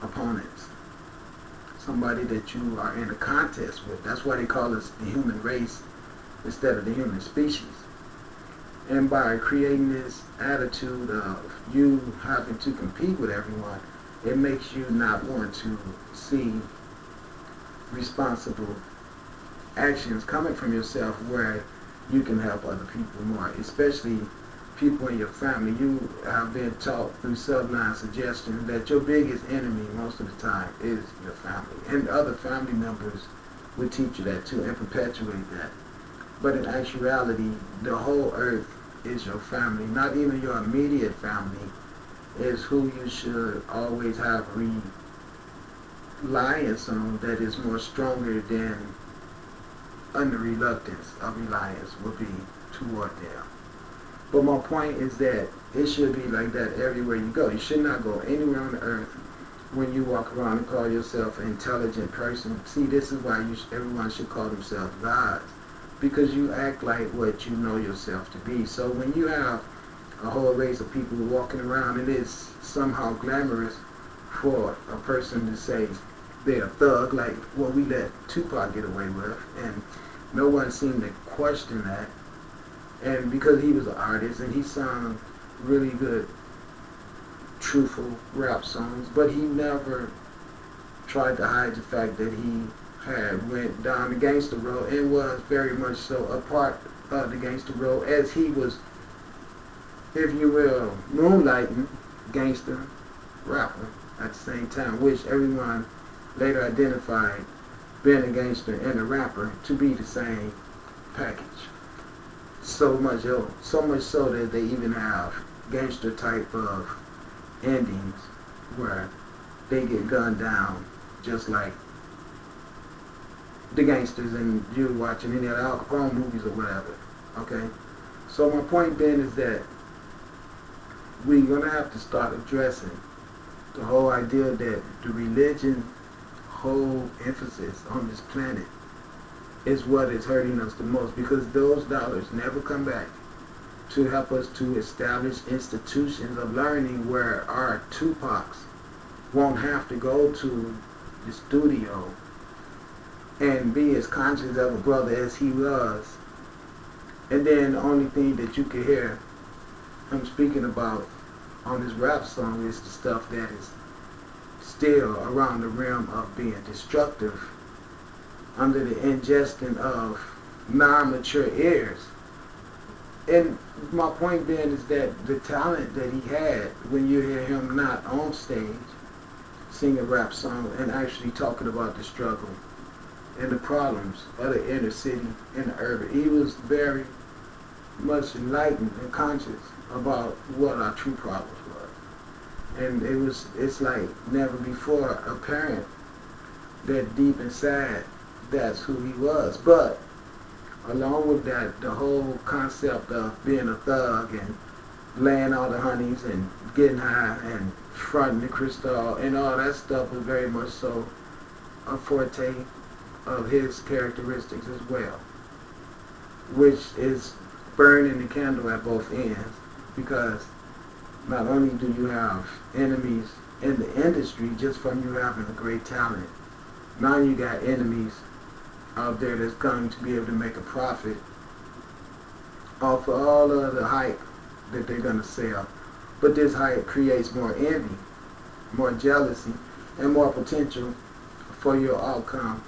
opponents, somebody that you are in a contest with. That's why they call us the human race instead of the human species. And by creating this attitude of you having to compete with everyone, it makes you not want to see responsible actions coming from yourself where you can help other people more, especially people in your family. You have been taught through sublime suggestion that your biggest enemy most of the time is your family. And other family members will teach you that too and perpetuate that. But in actuality, the whole earth is your family. Not even your immediate family is who you should always have reliance on, that is more stronger than under reluctance of reliance would be toward them. But my point is that it should be like that everywhere you go. You should not go anywhere on the earth when you walk around and call yourself an intelligent person. See, this is why everyone should call themselves gods, because you act like what you know yourself to be. So when you have a whole race of people walking around, it is somehow glamorous for a person to say they're a thug, like what we let Tupac get away with, and no one seemed to question that. And because he was an artist and he sung really good, truthful rap songs, but he never tried to hide the fact that he had went down the gangster road and was very much so a part of the gangster road, as he was, if you will, moonlighting gangster rapper at the same time, which everyone later identified being a gangster and a rapper to be the same package. So much so that they even have gangster type of endings where they get gunned down just like the gangsters and you watching any of the Al Capone movies or whatever. Okay? So my point then is that we're going to have to start addressing the whole idea that the religion whole emphasis on this planet is what is hurting us the most, because those dollars never come back to help us to establish institutions of learning where our Tupacs won't have to go to the studio and be as conscious of a brother as he was. And then the only thing that you can hear him speaking about on his rap song is the stuff that is still around the realm of being destructive under the ingestion of non-mature ears. And my point then is that the talent that he had, when you hear him not on stage singing a rap song and actually talking about the struggle and the problems of the inner city and the urban, he was very much enlightened and conscious about what our true problems were. And it's like never before apparent that deep inside that's who he was. But along with that, the whole concept of being a thug and laying all the honeys and getting high and fronting the crystal and all that stuff was very much so a forte of his characteristics as well, which is burning the candle at both ends, because not only do you have enemies in the industry just from you having a great talent, now you got enemies out there that's going to be able to make a profit off of all of the hype that they're going to sell. But this hype creates more envy, more jealousy, and more potential for your outcome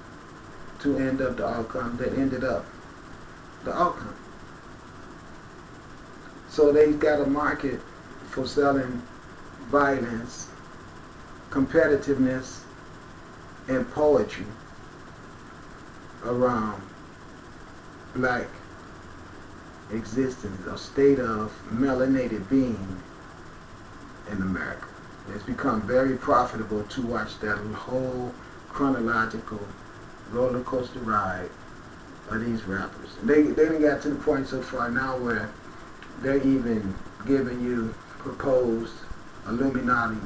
to end up the outcome that ended up the outcome. So they've got a market for selling violence, competitiveness, and poetry around black existence, a state of melanated being in America. It's become very profitable to watch that whole chronological roller coaster ride of these rappers. They done got to the point so far now where they're even giving you proposed Illuminati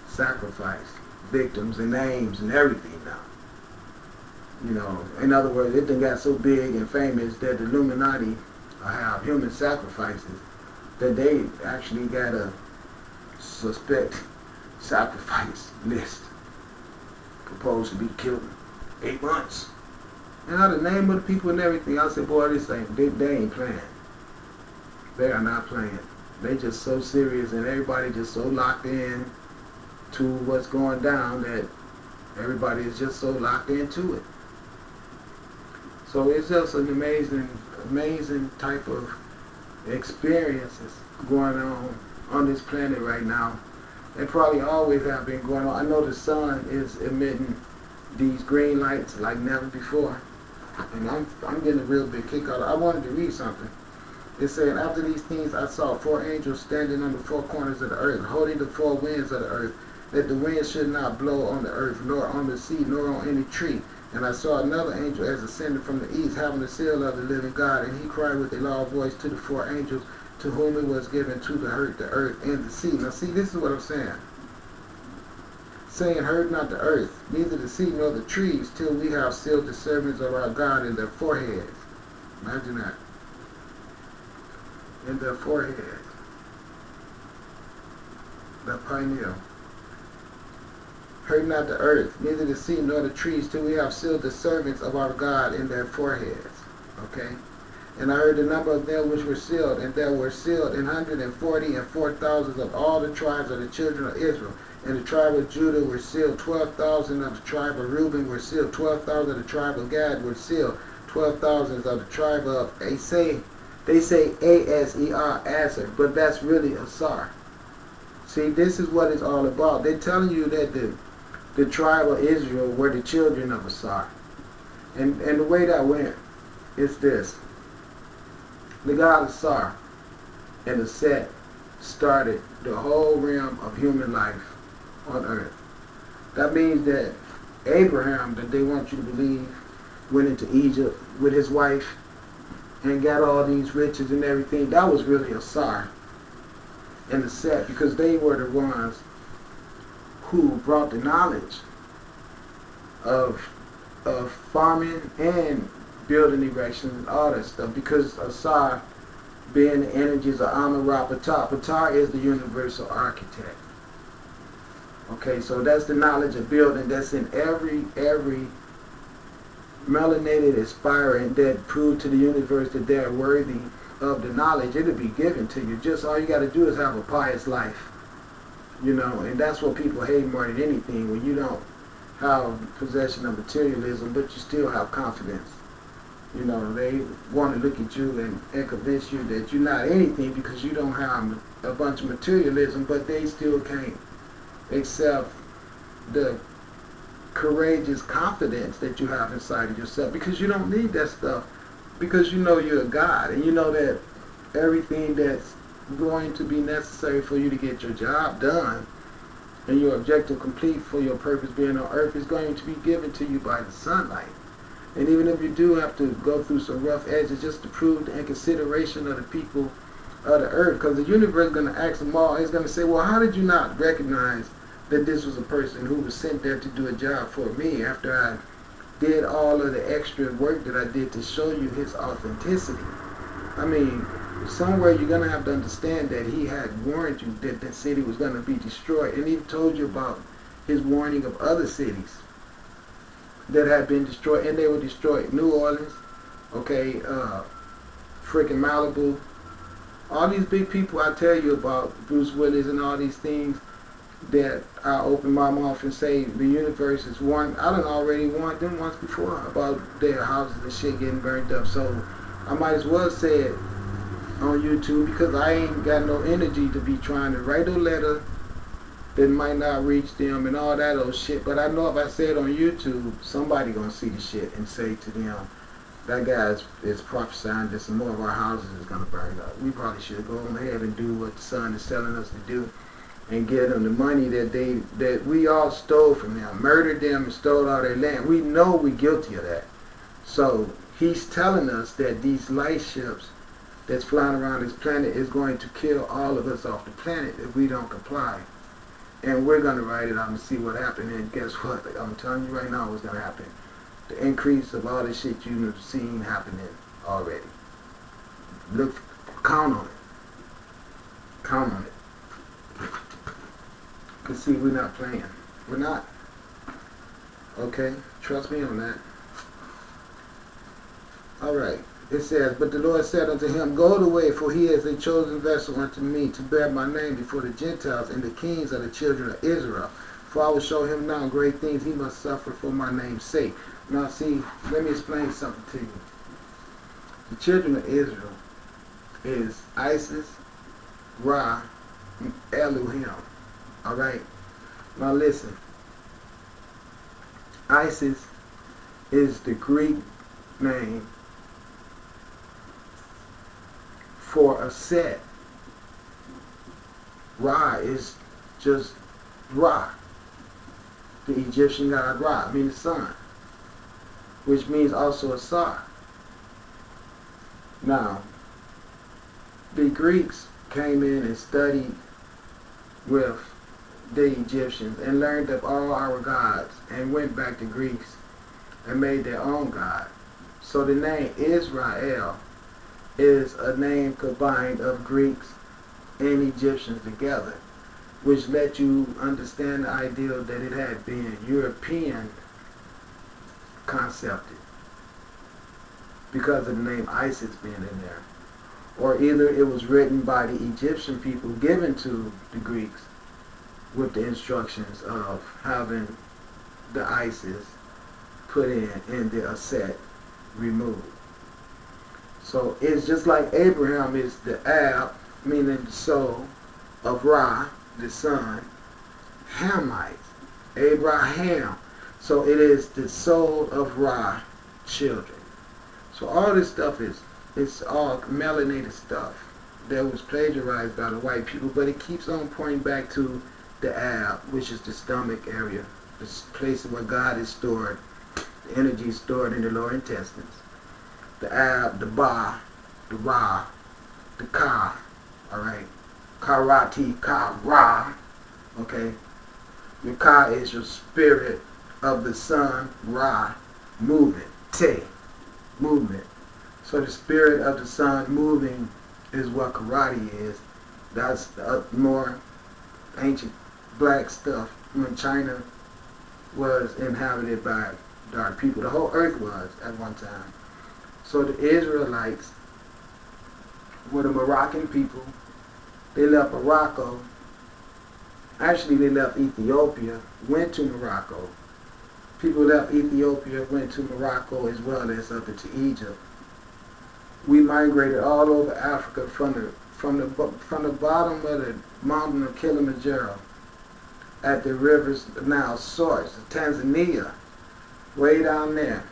sacrifice victims and names and everything now. You know, in other words, it done got so big and famous that the Illuminati have human sacrifices that they actually gotta suspect sacrifice list. Proposed to be killed in 8 months. And I had the name of the people and everything. I said, boy, this ain't, they ain't playing. They are not playing. They just so serious, and everybody just so locked in to what's going down that everybody is just so locked into it. So it's just an amazing type of experiences going on this planet right now. They probably always have been going on. I know the sun is emitting these green lights like never before. And I'm getting a real big kick out of it. I wanted to read something. It said, after these things I saw 4 angels standing on the 4 corners of the earth, holding the 4 winds of the earth, that the wind should not blow on the earth, nor on the sea, nor on any tree. And I saw another angel as ascending from the east, having the seal of the living God. And he cried with a loud voice to the 4 angels, to whom it was given to hurt the earth and the sea. Now see, this is what I'm saying. Saying, hurt not the earth, neither the sea nor the trees, till we have sealed the servants of our God in their foreheads. Imagine that. In their foreheads. The pineal. Hurt not the earth, neither the sea nor the trees, till we have sealed the servants of our God in their foreheads. Okay? And I heard the number of them which were sealed, and there were sealed 144,000 of all the tribes of the children of Israel. And the tribe of Judah were sealed 12,000 of the tribe of Reuben were sealed, 12,000 of the tribe of Gad were sealed, 12,000 of the tribe of they say A-S-E-R, Aser, but that's really Asar. See, this is what it's all about. They're telling you that the tribe of Israel were the children of Asar. And the way that went is this. The god Asar and the Set started the whole realm of human life on earth. That means that Abraham, that they want you to believe, went into Egypt with his wife and got all these riches and everything. That was really Asar and the Set, because they were the ones who brought the knowledge of farming and building erections and all that stuff, because Asar, being the energies of Amun-Ra Ptah, Ptah is the universal architect. Okay, so that's the knowledge of building that's in every melanated aspirant that proved to the universe that they're worthy of the knowledge. It'll be given to you. Just all you got to do is have a pious life. You know, and that's what people hate more than anything, when you don't have possession of materialism, but you still have confidence. You know, they want to look at you and convince you that you're not anything because you don't have a bunch of materialism, but they still can't accept the courageous confidence that you have inside of yourself, because you don't need that stuff, because you know you're a God, and you know that everything that's going to be necessary for you to get your job done and your objective complete for your purpose being on earth is going to be given to you by the sunlight. And even if you do have to go through some rough edges just to prove the inconsideration of the people of the earth, because the universe is going to ask them all, it's going to say, well, how did you not recognize that this was a person who was sent there to do a job for me after I did all of the extra work that I did to show you his authenticity? I mean, somewhere you're going to have to understand that he had warned you that the city was going to be destroyed, and he told you about his warning of other cities that had been destroyed, and they were destroyed. New Orleans, okay, freaking Malibu, all these big people I tell you about, Bruce Willis and all these things that I open my mouth and say the universe is warned. I done already warned them once before about their houses and shit getting burned up, so I might as well say it on YouTube, because I ain't got no energy to be trying to write a letter that might not reach them and all that old shit. But I know if I say it on YouTube, somebody gonna see the shit and say to them, that guy is prophesying that some more of our houses is gonna burn up. We probably should go on ahead and do what the sun is telling us to do and give them the money that we all stole from them, murdered them and stole all their land. We know we're guilty of that. So he's telling us that these light ships that's flying around this planet is going to kill all of us off the planet if we don't comply. And we're going to write it out and see what happened. And guess what? I'm telling you right now what's going to happen. The increase of all this shit you've seen happening already. Look, count on it. Count on it. Because see, we're not playing. We're not. Okay? Trust me on that. Alright. It says, but the Lord said unto him, Go the way, for he is a chosen vessel unto me to bear my name before the Gentiles and the kings of the children of Israel. For I will show him now great things he must suffer for my name's sake. Now see, let me explain something to you. The children of Israel is Isis, Ra, and Elohim. Alright? Now listen. Isis is the Greek name for a set. Ra is just Ra. The Egyptian god Ra, meaning the sun, which means also a star. Now, the Greeks came in and studied with the Egyptians and learned of all our gods and went back to Greece and made their own god. So the name Israel is a name combined of Greeks and Egyptians together, which let you understand the idea that it had been European concepted because of the name Isis being in there. Or either it was written by the Egyptian people given to the Greeks with the instructions of having the Isis put in and the Aset removed. So it's just like Abraham is the Ab, meaning the soul of Ra, the son, Hamites, Abraham. So it is the soul of Ra children. So all this stuff it's all melanated stuff that was plagiarized by the white people, but it keeps on pointing back to the Ab, which is the stomach area, the place where God is stored, the energy is stored in the lower intestines. The Ab, the Ba, the Ra, the Ka, alright? Karate, Ka, Ra, okay? The Ka is your spirit of the sun, Ra, movement, Te, movement. So the spirit of the sun moving is what karate is. That's the more ancient black stuff when China was inhabited by dark people. The whole earth was at one time. So the Israelites were the Moroccan people. They left Morocco. Actually, they left Ethiopia, went to Morocco. People left Ethiopia, went to Morocco as well as up into Egypt. We migrated all over Africa from the bottom of the mountain of Kilimanjaro at the river's now source, Tanzania, way down there.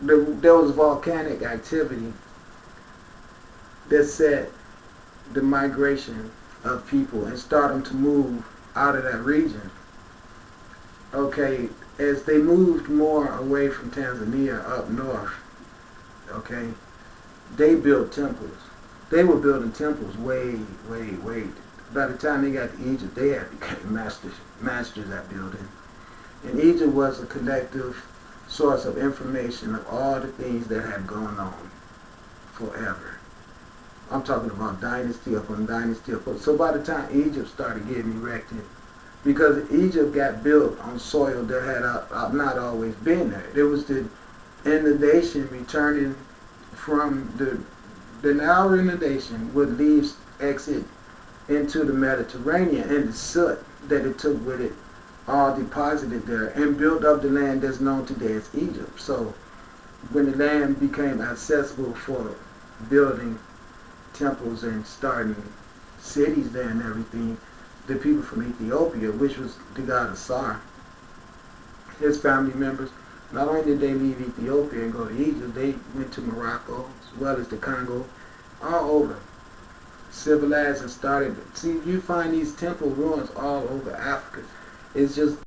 There was volcanic activity that set the migration of people and started them to move out of that region. Okay, as they moved more away from Tanzania up north, okay, they built temples. They were building temples way. By the time they got to Egypt, they had become masters at building. And Egypt was a collective source of information of all the things that had gone on forever. I'm talking about dynasty upon dynasty upon. So by the time Egypt started getting erected, because Egypt got built on soil that had not always been there. There was the inundation returning from the Nile inundation would exit into the Mediterranean, and the soot that it took with it all deposited there and built up the land that's known today as Egypt. So when the land became accessible for building temples and starting cities there and everything, the people from Ethiopia, which was the god Asar, his family members, not only did they leave Ethiopia and go to Egypt, they went to Morocco as well as the Congo, all over, civilized and started. See, you find these temple ruins all over Africa. It's just